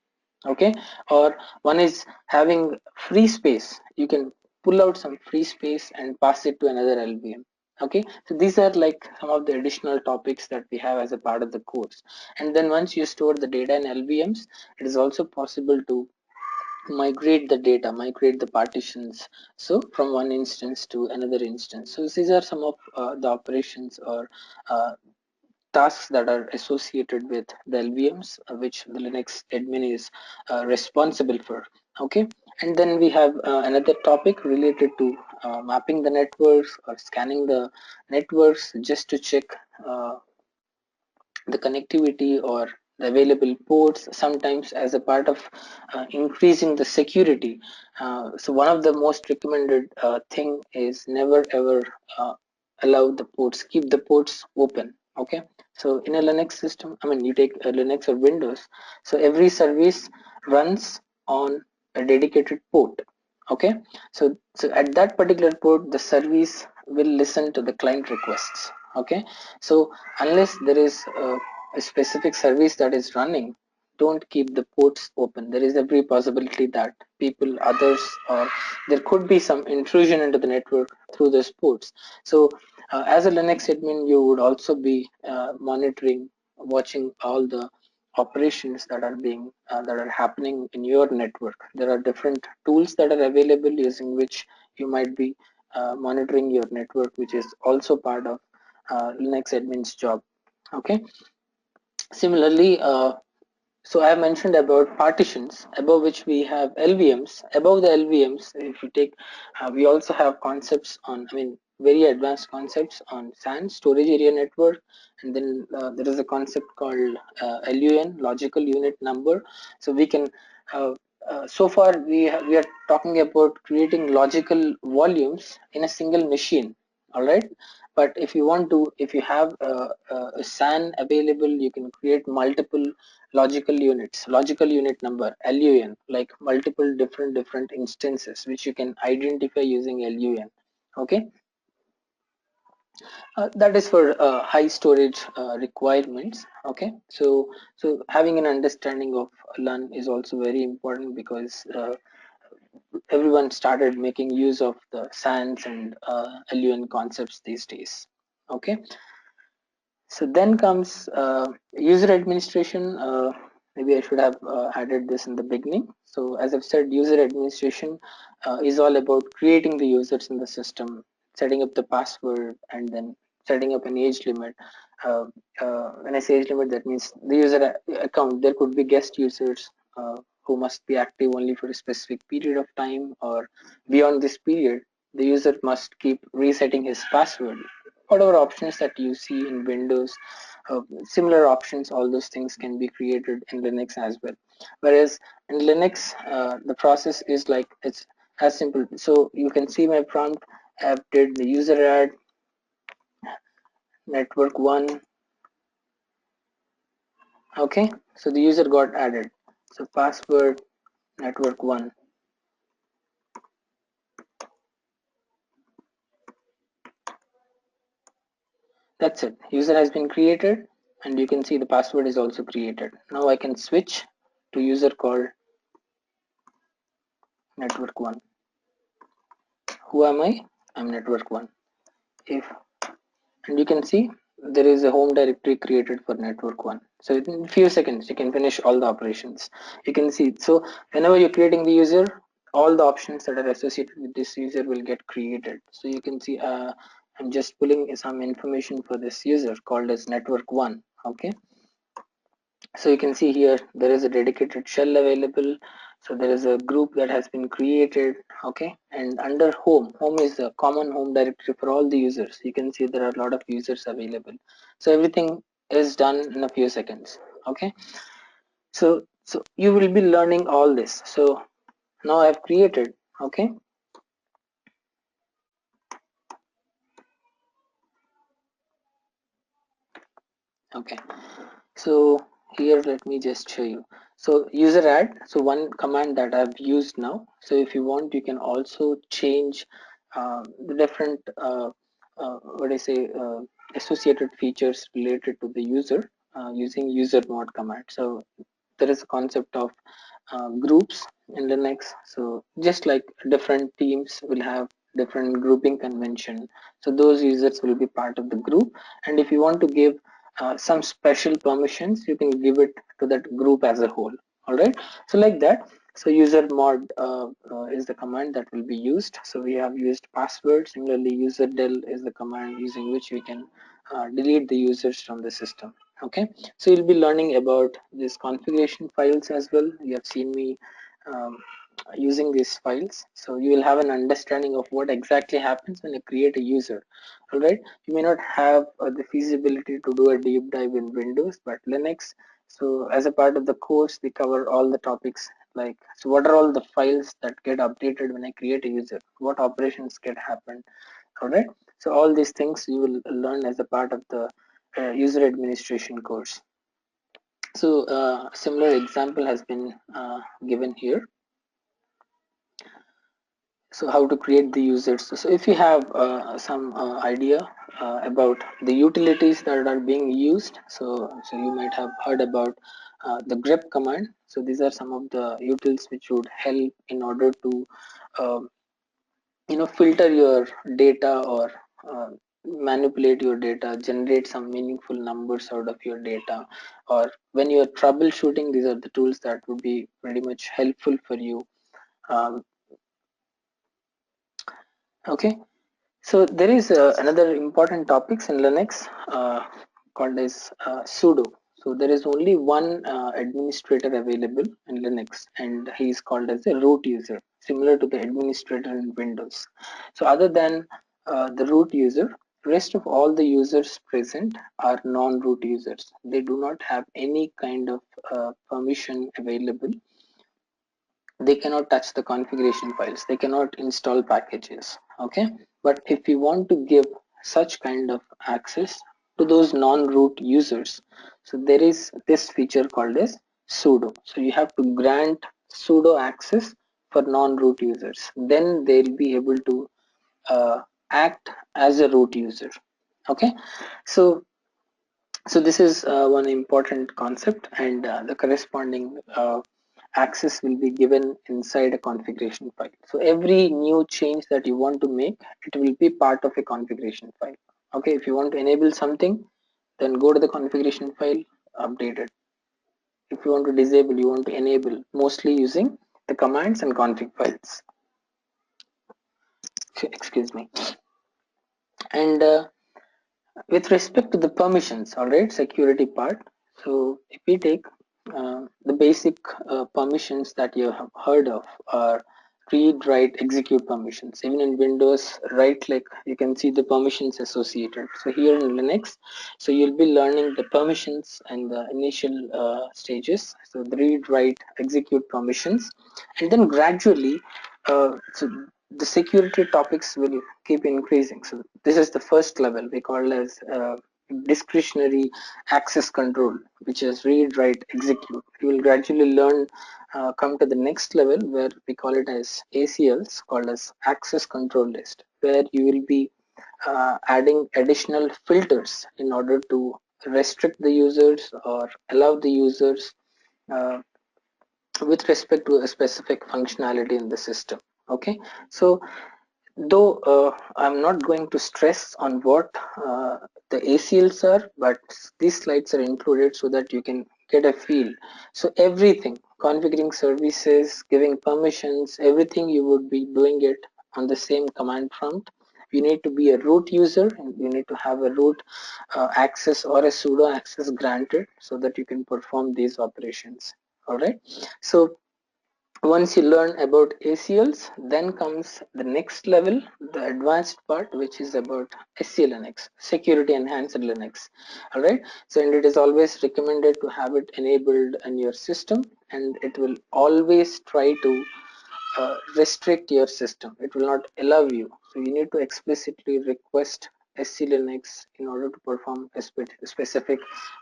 Okay, or one is having free space, you can pull out some free space and pass it to another LVM. Okay, so these are like some of the additional topics that we have as a part of the course. And then once you store the data in LVMs, it is also possible to migrate the data, migrate the partitions, so from one instance to another instance. So these are some of the operations or tasks that are associated with the LVMs, which the Linux admin is responsible for. Okay, and then we have another topic related to mapping the networks or scanning the networks just to check uh, the connectivity or the available ports, sometimes as a part of increasing the security. So one of the most recommended thing is never ever uh, allow the ports, keep the ports open. Okay, so in a Linux system, I mean, you take a Linux or Windows, so every service runs on a dedicated port. Okay, so at that particular port, the service will listen to the client requests. Okay, so unless there is a specific service that is running, don't keep the ports open. There is every possibility that people, others, or there could be some intrusion into the network through those ports. So as a Linux admin, you would also be monitoring, watching all the operations that are being that are happening in your network. There are different tools that are available using which you might be monitoring your network, which is also part of Linux admin's job. Okay, similarly, so I have mentioned about partitions above which we have LVMs. Above the LVMs, if you take, we also have concepts on, I mean, very advanced concepts on SAN, storage area network, and then there is a concept called LUN, logical unit number. So we can, uh, so far we are talking about creating logical volumes in a single machine. All right, but if you want to, if you have a SAN available, you can create multiple logical units, logical unit number, LUN, like multiple different instances which you can identify using LUN. Okay, that is for high storage requirements. Okay, so having an understanding of LUN is also very important because everyone started making use of the SANs and LUN concepts these days. Okay, so then comes user administration. Maybe I should have added this in the beginning. So as I've said, user administration is all about creating the users in the system, setting up the password, and then setting up an age limit. Uh, when I say age limit, that means the user account. There could be guest users who must be active only for a specific period of time, or beyond this period, the user must keep resetting his password. Whatever options that you see in Windows, similar options, all those things can be created in Linux as well. Whereas in Linux, the process is like, it's as simple. So you can see my prompt. I've did the user add network one. Okay, so the user got added. So password network one. That's it. User has been created, and you can see the password is also created. Now I can switch to user called network one. Who am I? I'm network one. If, and you can see there is a home directory created for network one. So in a few seconds you can finish all the operations. You can see, so whenever you're creating the user, all the options that are associated with this user will get created. So you can see I'm just pulling some information for this user called as network one. Okay, so you can see here there is a dedicated shell available. So there is a group that has been created. Okay, and under home is a common home directory for all the users. You can see there are a lot of users available. So everything is done in a few seconds. Okay, so you will be learning all this. So now I've created. Okay, okay, so here let me just show you. So user add, so one command that I've used now. So if you want, you can also change the different what I say associated features related to the user using user mod command. So there is a concept of groups in Linux. So just like different teams will have different grouping convention, so those users will be part of the group. And if you want to give some special permissions, you can give it to that group as a whole. All right, so like that. So user mod is the command that will be used. So we have used password. Similarly, user del is the command using which we can delete the users from the system. Okay, so you'll be learning about this configuration files as well. You have seen me um, using these files, so you will have an understanding of what exactly happens when you create a user. All right, you may not have the feasibility to do a deep dive in Windows, but Linux. So as a part of the course, we cover all the topics, like, so what are all the files that get updated when I create a user, what operations get happen. All right, so all these things you will learn as a part of the user administration course. So similar example has been given here. So how to create the users. So if you have some idea about the utilities that are being used, so you might have heard about the grep command. So these are some of the utils which would help in order to um, filter your data, or uh, manipulate your data, generate some meaningful numbers out of your data, or when you are troubleshooting, these are the tools that would be pretty much helpful for you. um, okay. So there is another important topics in Linux called as sudo. So there is only one administrator available in Linux, and he is called as a root user, similar to the administrator in Windows. So other than the root user, rest of all the users present are non-root users. They do not have any kind of permission available. They cannot touch the configuration files, they cannot install packages. Okay, but if you want to give such kind of access to those non-root users, so there is this feature called as sudo. So you have to grant sudo access for non-root users, then they'll be able to act as a root user. Okay, so this is one important concept, and the corresponding access will be given inside a configuration file. So every new change that you want to make, it will be part of a configuration file. Okay, if you want to enable something, then go to the configuration file, update it. If you want to disable, you want to enable, mostly using the commands and config files. Excuse me. And with respect to the permissions, all right, security part. So if we take the basic permissions that you have heard of are read, write, execute permissions. Even in Windows, right click, you can see the permissions associated. So here in Linux, so you'll be learning the permissions and the initial stages. So the read, write, execute permissions, and then gradually so the security topics will keep increasing. So this is the first level we call as discretionary access control, which is read, write, execute. You will gradually learn, come to the next level where we call it as ACLs, called as access control list, where you will be adding additional filters in order to restrict the users or allow the users uh, with respect to a specific functionality in the system. Okay, so though I'm not going to stress on what the ACLs are, but these slides are included so that you can get a feel. So everything, configuring services, giving permissions, everything you would be doing it on the same command prompt. You need to be a root user, and you need to have a root access or a sudo access granted so that you can perform these operations. All right. So once you learn about ACLs, then comes the next level, the advanced part, which is about SCLNX, Security Enhanced Linux. All right. So, and it is always recommended to have it enabled in your system, and it will always try to restrict your system. It will not allow you. So you need to explicitly request SCLNX in order to perform a specific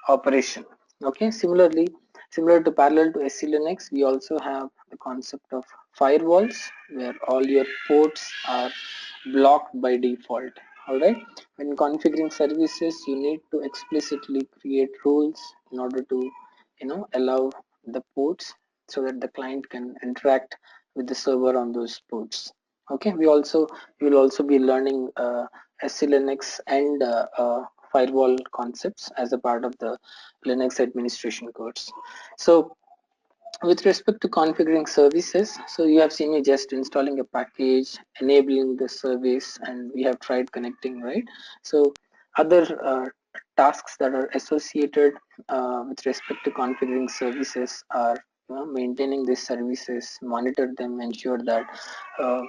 operation. Okay. Similarly, similar to parallel to SCLNX, we also have the concept of firewalls, where all your ports are blocked by default. All right. When configuring services, you need to explicitly create rules in order to, allow the ports so that the client can interact with the server on those ports. Okay, we will also be learning SC and firewall concepts as a part of the Linux administration course. So with respect to configuring services, so you have seen me just installing a package, enabling the service, and we have tried connecting, right? So other tasks that are associated with respect to configuring services are maintaining these services, monitor them, ensure that um,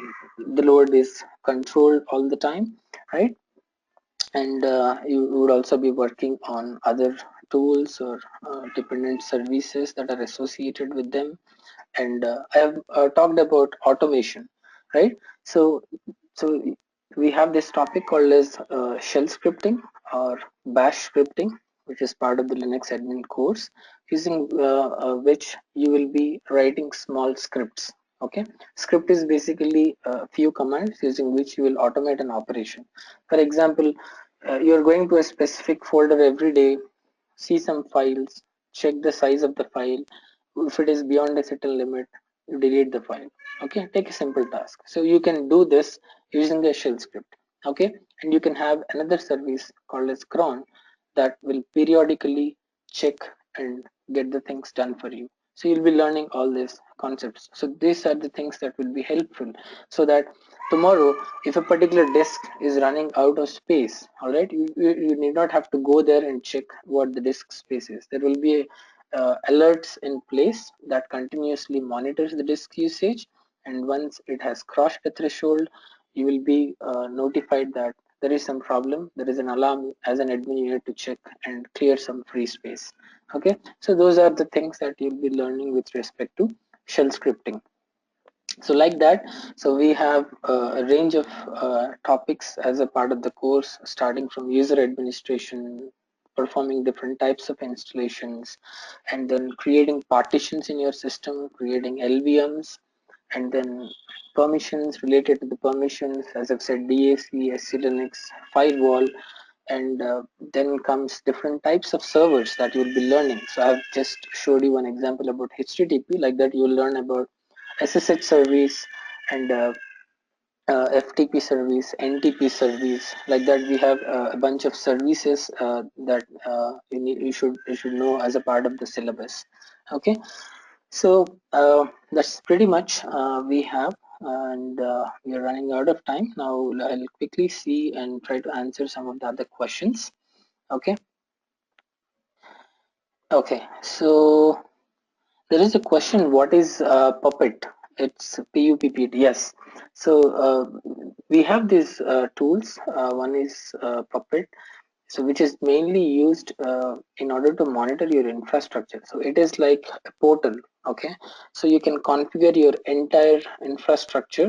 the load is controlled all the time, right? And you would also be working on other tools or dependent services that are associated with them. And I have talked about automation, right? So so we have this topic called as shell scripting or bash scripting, which is part of the Linux admin course, using which you will be writing small scripts. Okay, script is basically a few commands using which you will automate an operation. For example, you're going to a specific folder every day, see some files, check the size of the file. If it is beyond a certain limit, you delete the file. Okay, take a simple task. So you can do this using a shell script. Okay, and you can have another service called as cron that will periodically check and get the things done for you. So you'll be learning all these concepts. So these are the things that will be helpful, so that tomorrow if a particular disk is running out of space, all right, you need not have to go there and check what the disk space is. There will be alerts in place that continuously monitors the disk usage, and once it has crossed the threshold, you will be notified that there is some problem, there is an alarm. As an admin, you need to check and clear some free space. Okay, so those are the things that you'll be learning with respect to shell scripting. So like that, so we have a range of topics as a part of the course, starting from user administration, performing different types of installations, and then creating partitions in your system, creating LVMs, and then permissions. Related to the permissions, as I've said, DAC, SC Linux, firewall, and then comes different types of servers that you'll be learning. So I've just showed you an example about HTTP. Like that, you'll learn about SSH service and FTP service, NTP service. Like that, we have a bunch of services that you should know as a part of the syllabus. Okay, so that's pretty much we have, and we are running out of time now. I'll quickly see and try to answer some of the other questions. Okay. Okay, so there is a question, what is Puppet? It's Puppet, yes. So we have these tools. One is Puppet, so which is mainly used in order to monitor your infrastructure. So it is like a portal. Okay, so you can configure your entire infrastructure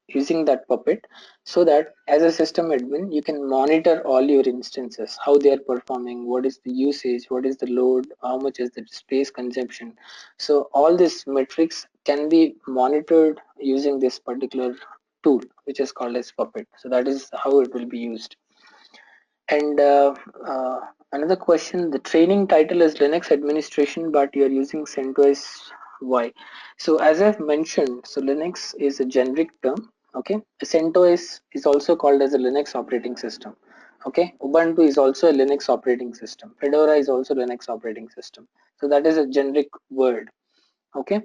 using that Puppet, so that as a system admin you can monitor all your instances, how they are performing, what is the usage, what is the load, how much is the space consumption. So all these metrics can be monitored using this particular tool, which is called as Puppet. So that is how it will be used. And another question, the training title is Linux administration, but you're using CentOS. Why? So as I've mentioned, so Linux is a generic term. Okay, CentOS is also called as a Linux operating system. Okay, Ubuntu is also a Linux operating system. Fedora is also Linux operating system. So that is a generic word. Okay,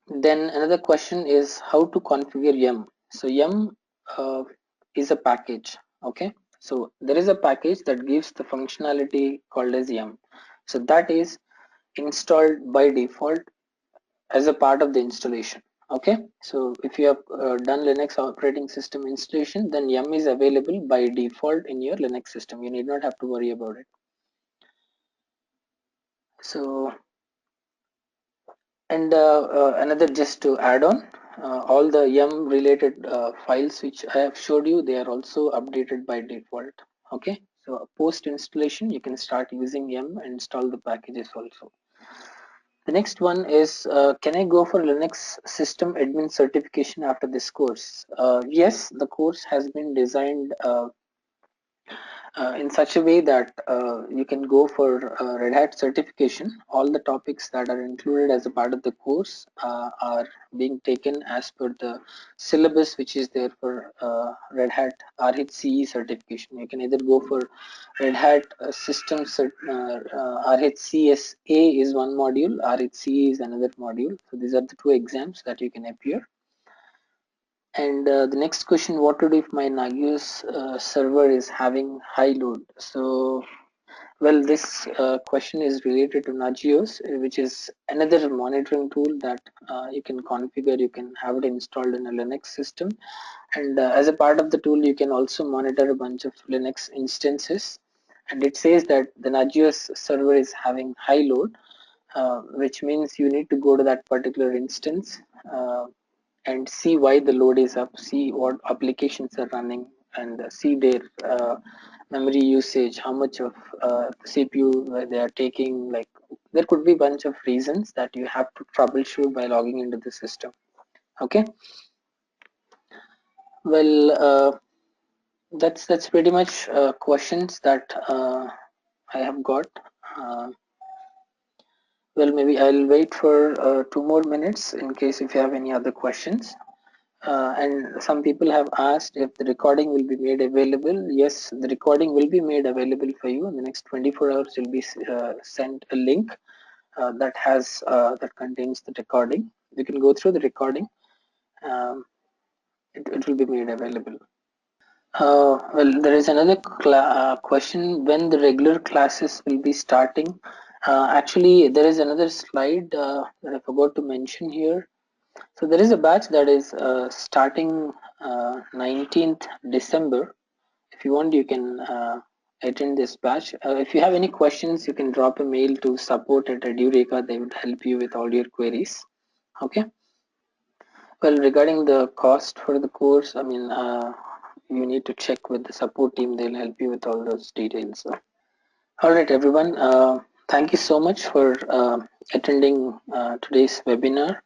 then another question is how to configure yum. So yum is a package. Okay, so there is a package that gives the functionality called as yum. So that is installed by default as a part of the installation. Okay, so if you have done Linux operating system installation, then yum is available by default in your Linux system. You need not have to worry about it. So, and another, just to add on, all the yum related files which I have showed you, they are also updated by default. Okay, so post installation you can start using yum and install the packages also. The next one is, can I go for Linux system admin certification after this course? Yes, the course has been designed in such a way that you can go for Red Hat certification. All the topics that are included as a part of the course are being taken as per the syllabus which is there for Red Hat RHCE certification. You can either go for Red Hat RHCSA is one module, RHCE is another module. So these are the two exams that you can appear. And the next question, what to do if my Nagios server is having high load? So Well, this question is related to Nagios, which is another monitoring tool that you can configure. You can have it installed in a Linux system, and as a part of the tool, you can also monitor a bunch of Linux instances. And it says that the Nagios server is having high load, which means you need to go to that particular instance and see why the load is up, see what applications are running, and see their memory usage, how much of CPU they are taking. Like, there could be a bunch of reasons that you have to troubleshoot by logging into the system. Okay, well, that's pretty much questions that I have got. Uh, well, maybe I'll wait for 2 more minutes in case if you have any other questions. And some people have asked if the recording will be made available. Yes, the recording will be made available for you in the next 24 hours. You'll be sent a link that contains the recording. You can go through the recording. Um, it will be made available. Well, there is another question: when the regular classes will be starting. Actually, there is another slide that I forgot to mention here. So there is a batch that is starting 19th December. If you want, you can attend this batch. If you have any questions, you can drop a mail to support@Edureka. They would help you with all your queries. Okay. Well, regarding the cost for the course, I mean, you need to check with the support team. They'll help you with all those details. All right, everyone. Thank you so much for attending today's webinar.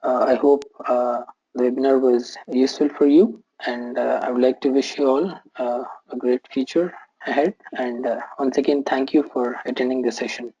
I hope the webinar was useful for you, and I would like to wish you all a great future ahead. And once again, thank you for attending the session.